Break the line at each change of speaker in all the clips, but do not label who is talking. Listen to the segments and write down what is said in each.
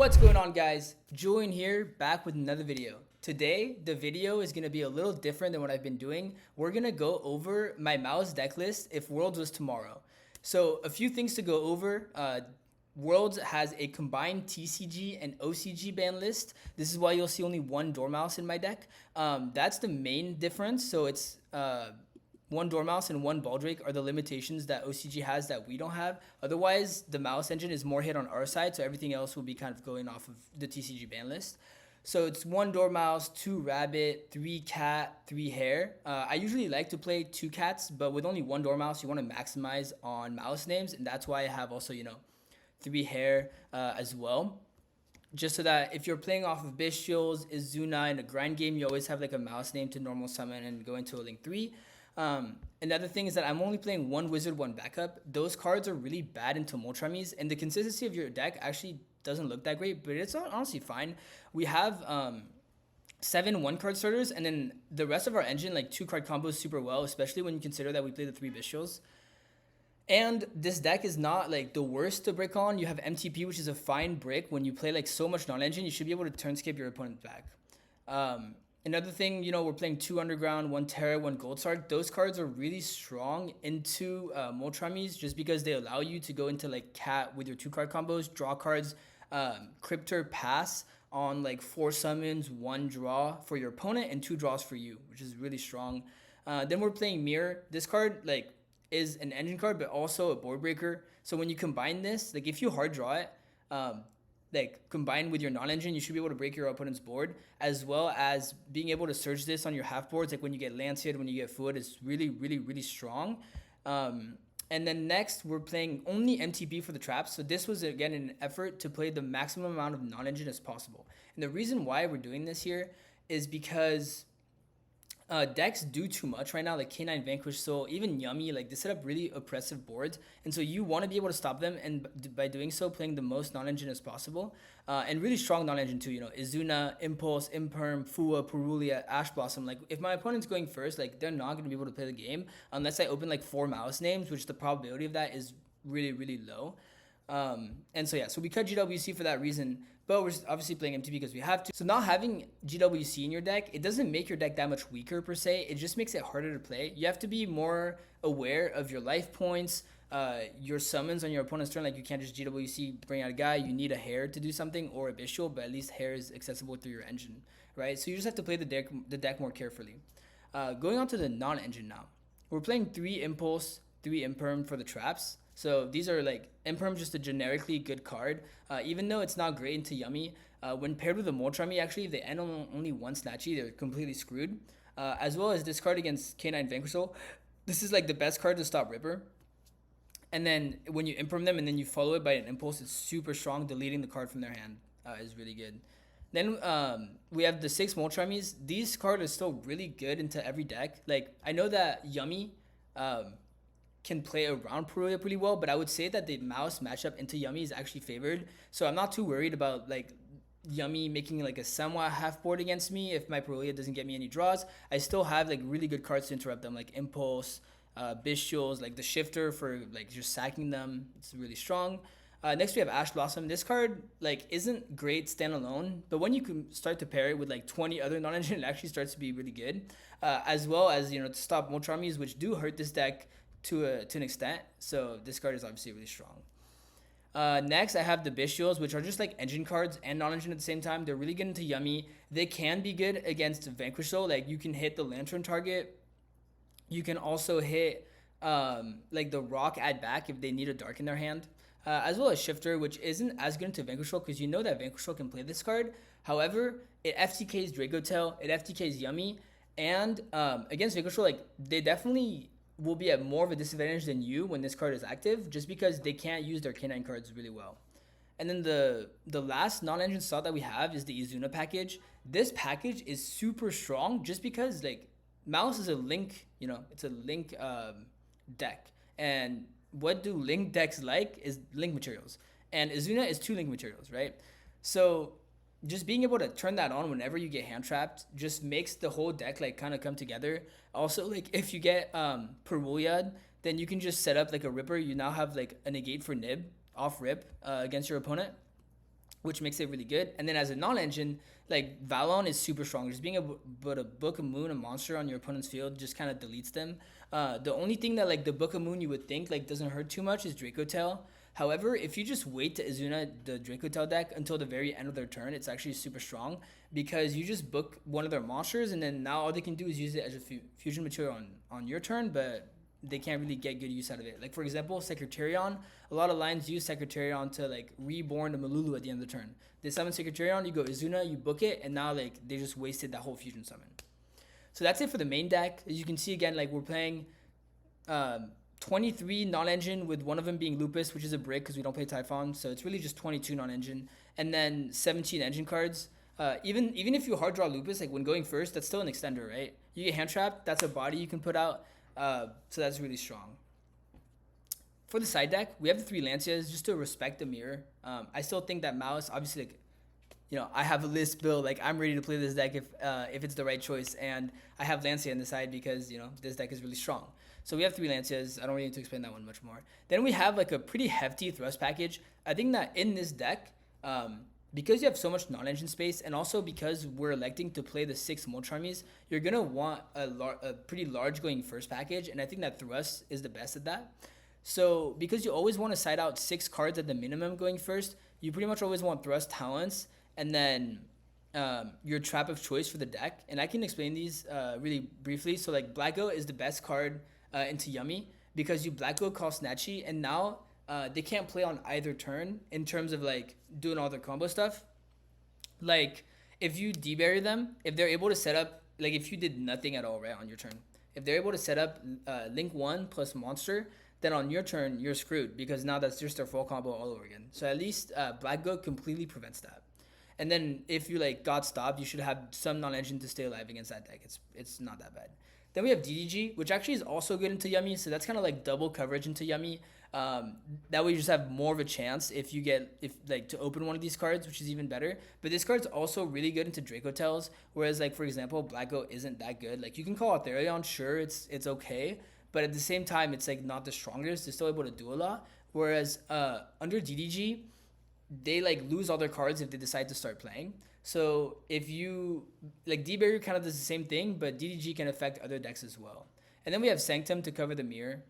What's going on, guys? Julien here, back with another video. Today, the video is going to be a little different than what I've been doing. We're going to go over my mouse deck list if Worlds was tomorrow. So a few things to go over. Worlds has a combined TCG and OCG ban list. This is why you'll see only one Dormouse in my deck. That's the main difference. So it's one Dormouse and one Baldrake are the limitations that OCG has that we don't have. Otherwise, the mouse engine is more hit on our side, so everything else will be kind of going off of the TCG ban list. So it's one Dormouse, two Rabbit, three Cat, three Hare. I usually like to play two Cats, but with only one Dormouse, you want to maximize on mouse names, and that's why I have also, three Hare as well. Just so that if you're playing off of Bestials, Izuna in a grind game, you always have like a mouse name to normal summon and go into a link 3. Another thing is that I'm only playing one Wizard, one backup. Those cards are really bad into Moltramis, and the consistency of your deck actually doesn't look that great, but it's honestly fine. We have 7 1-card starters, and then the rest of our engine, like 2-card combos super well, especially when you consider that we play the 3 Bestials. And this deck is not like the worst to brick on. You have MTP, which is a fine brick. When you play like so much non-engine, you should be able to turn skip your opponent's back. Another thing, we're playing 2 Underground, 1 Terra, 1 Gold Sark. Those cards are really strong into Moltramis just because they allow you to go into like Cat with your 2-card combos, draw cards, Cryptor Pass on like 4 summons, 1 draw for your opponent, and 2 draws for you, which is really strong. Then we're playing Mirror. This card like is an engine card, but also a board breaker. So when you combine this, like if you hard draw it, like combined with your non-engine, you should be able to break your opponent's board, as well as being able to search this on your half boards. Like when you get Lancet, when you get Foot, it's really, really, really strong. And then next, we're playing only MTP for the traps. So this was, again, an effort to play the maximum amount of non-engine as possible. And the reason why we're doing this here is because decks do too much right now, like K9 Vanquish Soul, even Yummy, like they set up really oppressive boards, and so you want to be able to stop them, and by doing so, playing the most non-engine as possible, and really strong non-engine too, Izuna, Impulse, Imperm, Fua, Purulia, Ash Blossom. Like if my opponent's going first, like they're not going to be able to play the game unless I open like 4 mouse names, which the probability of that is really, really low. And so we cut GWC for that reason, but we're obviously playing MTP because we have to. So not having GWC in your deck, it doesn't make your deck that much weaker per se. It just makes it harder to play. You have to be more aware of your life points, your summons on your opponent's turn. Like you can't just GWC, bring out a guy. You need a Hare to do something, or a Bestial, but at least Hare is accessible through your engine, right? So you just have to play the deck more carefully. Going on to the non-engine now. We're playing 3 Impulse, 3 Imperm for the traps. So these are like Imperm, just a generically good card. Even though it's not great into Yummy, when paired with a Moltrami, actually, if they end on only 1 Snatchy, they're completely screwed. As well as this card against K9 Vanquish Soul. This is like the best card to stop Ripper. And then when you Imperm them and then you follow it by an Impulse, it's super strong. Deleting the card from their hand is really good. Then we have the 6 Moltramis. These cards are still really good into every deck. Like I know that Yummy can play around Purulia pretty well, but I would say that the mouse matchup into Yummy is actually favored. So I'm not too worried about like Yummy making like a somewhat half board against me if my Purulia doesn't get me any draws. I still have like really good cards to interrupt them, like Impulse, Bestials, like the Shifter for like just sacking them. It's really strong. Next we have Ash Blossom. This card like isn't great standalone, but when you can start to pair it with like 20 other non-engine, it actually starts to be really good. As well as to stop Moltramis, which do hurt this deck to an extent. So this card is obviously really strong. Next, I have the Bestials, which are just like engine cards and non-engine at the same time. They're really good into Yummy. They can be good against Vanquish Soul. Like you can hit the Lantern target. You can also hit like the Rock add back if they need a Dark in their hand. As well as Shifter, which isn't as good into Vanquish Soul because you know that Vanquish Soul can play this card. However, it FTKs Draco Tail, it FTKs Yummy, and against Vanquish Soul, like they definitely will be at more of a disadvantage than you when this card is active, just because they can't use their K9 cards really well. And then the last non-engine slot that we have is the Izuna package. This package is super strong just because like Mouse is a link, it's a link deck. And what do link decks like is link materials. And Izuna is 2 link materials, right? So just being able to turn that on whenever you get hand trapped just makes the whole deck like kind of come together. Also, like if you get Purulia, then you can just set up like a Ripper. You now have like a negate for Nib off rip against your opponent, which makes it really good. And then as a non-engine, like Valon is super strong. Just being able to Book of Moon, a monster on your opponent's field, just kind of deletes them. The only thing that like the Book of Moon you would think like doesn't hurt too much is Draco Tail. However, if you just wait to Izuna the Draco Tail deck until the very end of their turn, it's actually super strong because you just book one of their monsters and then now all they can do is use it as a fusion material on your turn, but they can't really get good use out of it. Like for example, Secretarion, a lot of lines use Secretarion to like reborn the Malulu at the end of the turn. They summon Secretarion, you go Izuna, you book it, and now like they just wasted that whole fusion summon. So that's it for the main deck. As you can see again, like we're playing 23 non-engine with one of them being Lupus, which is a brick because we don't play Typhon. So it's really just 22 non-engine, and then 17 engine cards. Even if you hard draw Lupus, like when going first, that's still an extender, right? You get hand trapped, that's a body you can put out. So that's really strong. For the side deck, we have the 3 Lancias just to respect the mirror. I still think that Mouse, obviously, like, you know, I have a list built. Like I'm ready to play this deck if it's the right choice, and I have Lancia on the side because you know this deck is really strong. So we have 3 Lancias. I don't really need to explain that one much more. Then we have like a pretty hefty thrust package. I think that in this deck, because you have so much non-engine space, and also because we're electing to play the 6 Molcharmies, you're gonna want a pretty large going first package, and I think that Thrust is the best at that. So because you always want to side out 6 cards at the minimum going first, you pretty much always want Thrust, Talents, and then your trap of choice for the deck. And I can explain these really briefly. So like Black Goat is the best card into Yummy because you Black Goat call Snatchy, and now they can't play on either turn in terms of like doing all their combo stuff. Like if you debury them, if they're able to set up, like if you did nothing at all right on your turn, if they're able to set up Link 1 plus Monster, then on your turn you're screwed because now that's just their full combo all over again. So at least Black Goat completely prevents that. And then if you like got stopped, you should have some non-engine to stay alive against that deck. It's not that bad. Then we have DDG, which actually is also good into Yummy. So that's kind of like double coverage into Yummy. That way you just have more of a chance if to open one of these cards, which is even better. But this card's also really good into Draco Tails. Whereas like for example, Black Goat isn't that good. Like you can call Aetherion, sure, it's okay, but at the same time, it's like not the strongest. They're still able to do a lot. Whereas under DDG, they like lose all their cards if they decide to start playing. So if you like D-Barrier kind of does the same thing, but DDG can affect other decks as well. And then we have Sanctum to cover the mirror,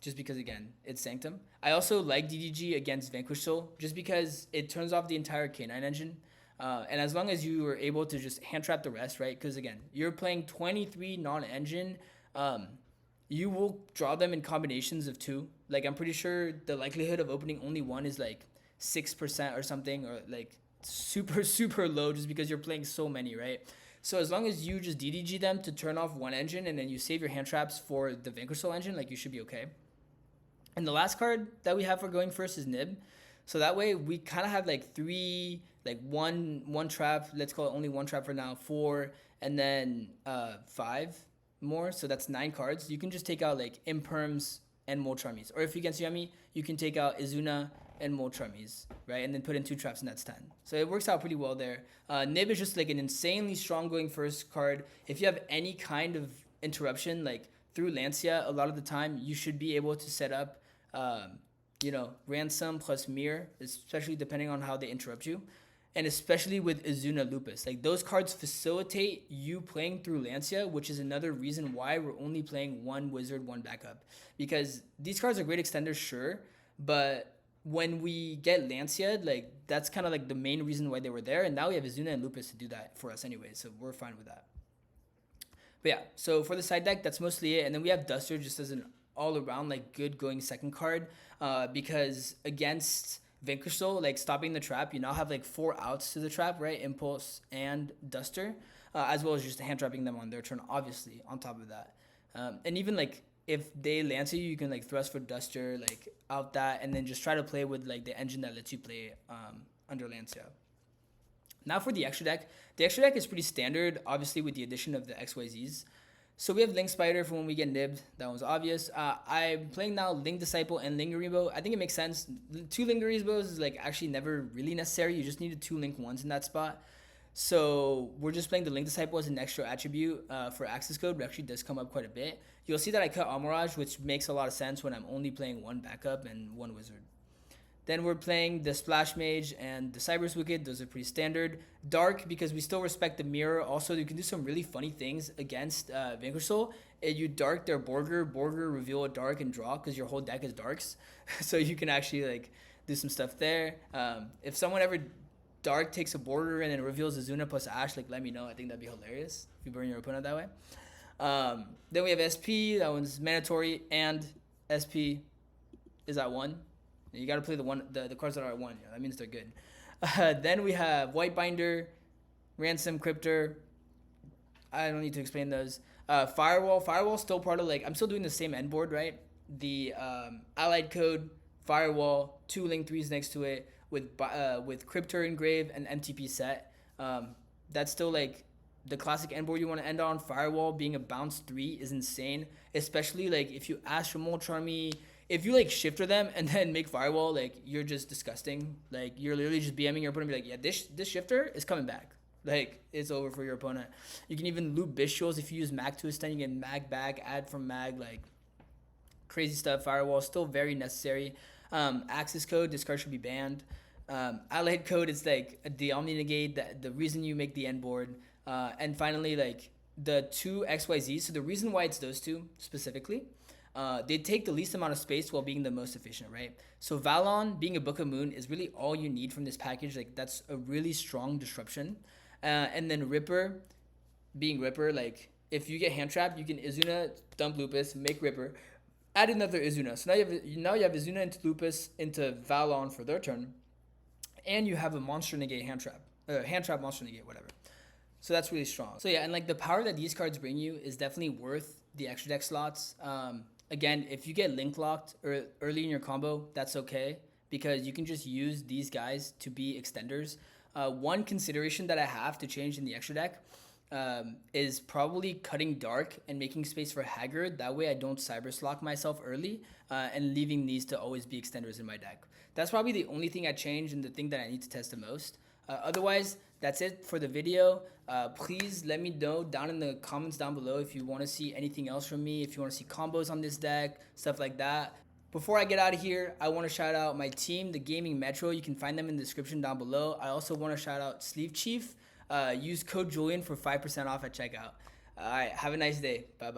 just because again it's Sanctum. I also like DDG against Vanquish Soul just because it turns off the entire K9 engine, and as long as you are able to just hand trap the rest, right? Because again you're playing 23 non-engine, you will draw them in combinations of 2. Like I'm pretty sure the likelihood of opening only 1 is like 6% or something, or like super low just because you're playing so many, right? So as long as you just DDG them to turn off 1 engine and then you save your hand traps for the Vanquish Soul engine, like you should be okay. And the last card that we have for going first is Nib. So that way we kind of have like 3, like one trap, let's call it only 1 trap for now, 4, and then 5 more. So that's 9 cards. You can just take out like Imperms and Molcharmies. Or if you against Yummy, you can take out Izuna and Molcharmies, right? And then put in 2 traps and that's 10. So it works out pretty well there. Nib is just like an insanely strong going first card. If you have any kind of interruption, like through Lancia, a lot of the time you should be able to set up, Ransom plus Mirror, especially depending on how they interrupt you. And especially with Izuna Lupus. Like those cards facilitate you playing through Lancia, which is another reason why we're only playing 1 wizard, 1 backup. Because these cards are great extenders, sure, but when we get Lancia, like that's kind of like the main reason why they were there, and now we have Izuna and Lupus to do that for us anyway, so we're fine with that. But yeah, so for the side deck, that's mostly it. And then we have Duster just as an all-around like good going second card, because against Vanquish Soul, like stopping the trap, you now have like 4 outs to the trap, right? Impulse and Duster, as well as just hand trapping them on their turn, obviously, on top of that. And even like if they Lancia you, you can like thrust for Duster, like out that, and then just try to play with like the engine that lets you play under Lancia. Now for the extra deck. The extra deck is pretty standard, obviously with the addition of the XYZs. So we have Link Spider for when we get nibbed. That was obvious. I'm playing now Link Disciple and Lingaribo. I think it makes sense. 2 Lingaribos is like actually never really necessary. You just needed 2 Link 1s in that spot. So we're just playing the Link Disciple as an extra attribute for access code, but actually does come up quite a bit. You'll see that I cut Amaraj, which makes a lot of sense when I'm only playing 1 backup and 1 wizard. Then we're playing the Splash Mage and the Cyber's Wicked. Those are pretty standard. Dark, because we still respect the mirror. Also, you can do some really funny things against Vanquish Soul. You dark their Borger, reveal a dark and draw because your whole deck is darks. So you can actually like do some stuff there. If someone ever dark takes a Borger and then reveals Azuna plus Ash, like let me know. I think that'd be hilarious if you burn your opponent that way. Then we have SP. That one's mandatory, and SP is at 1. You got to play the cards that are at 1. Yeah, that means they're good. Then we have White Binder, Ransom, Cryptor. I don't need to explain those. Firewall's still part of like I'm still doing the same end board, right? The Allied Code, Firewall, 2 Link 3s next to it with Cryptor Engrave and MTP set. That's still like the classic end board you want to end on. Firewall being a bounce 3 is insane, especially like if you Astral Charm me. If you like shifter them and then make Firewall, like you're just disgusting. Like you're literally just BMing your opponent and be like, yeah, this shifter is coming back. Like it's over for your opponent. You can even loop Bishows if you use mag to extend. You get mag back, add from mag, like crazy stuff. Firewall still very necessary. Axis Code, this card should be banned. Allied Code is like the Omni Negate, the reason you make the end board. And finally, like the 2 XYZ. So the reason why it's those 2 specifically. They take the least amount of space while being the most efficient, right? So Valon being a Book of Moon is really all you need from this package. Like that's a really strong disruption. And then Ripper being Ripper, like if you get hand trapped, you can Izuna, dump Lupus, make Ripper, add another Izuna. So now you have Izuna into Lupus into Valon for their turn, and you have a monster negate hand trap monster negate, whatever. So that's really strong. So yeah, and like the power that these cards bring you is definitely worth the extra deck slots. Again, if you get link locked early in your combo, that's okay because you can just use these guys to be extenders. One consideration that I have to change in the extra deck is probably cutting Dark and making space for Haggard. That way I don't cyberslock myself early and leaving these to always be extenders in my deck. That's probably the only thing I changed and the thing that I need to test the most. Otherwise, that's it for the video. Please let me know down in the comments down below if you want to see anything else from me, if you want to see combos on this deck, stuff like that. Before I get out of here, I want to shout out my team, the Gaming Metro. You can find them in the description down below. I also want to shout out Sleeve Chief. Use code Julien for 5% off at checkout. All right, have a nice day. Bye-bye.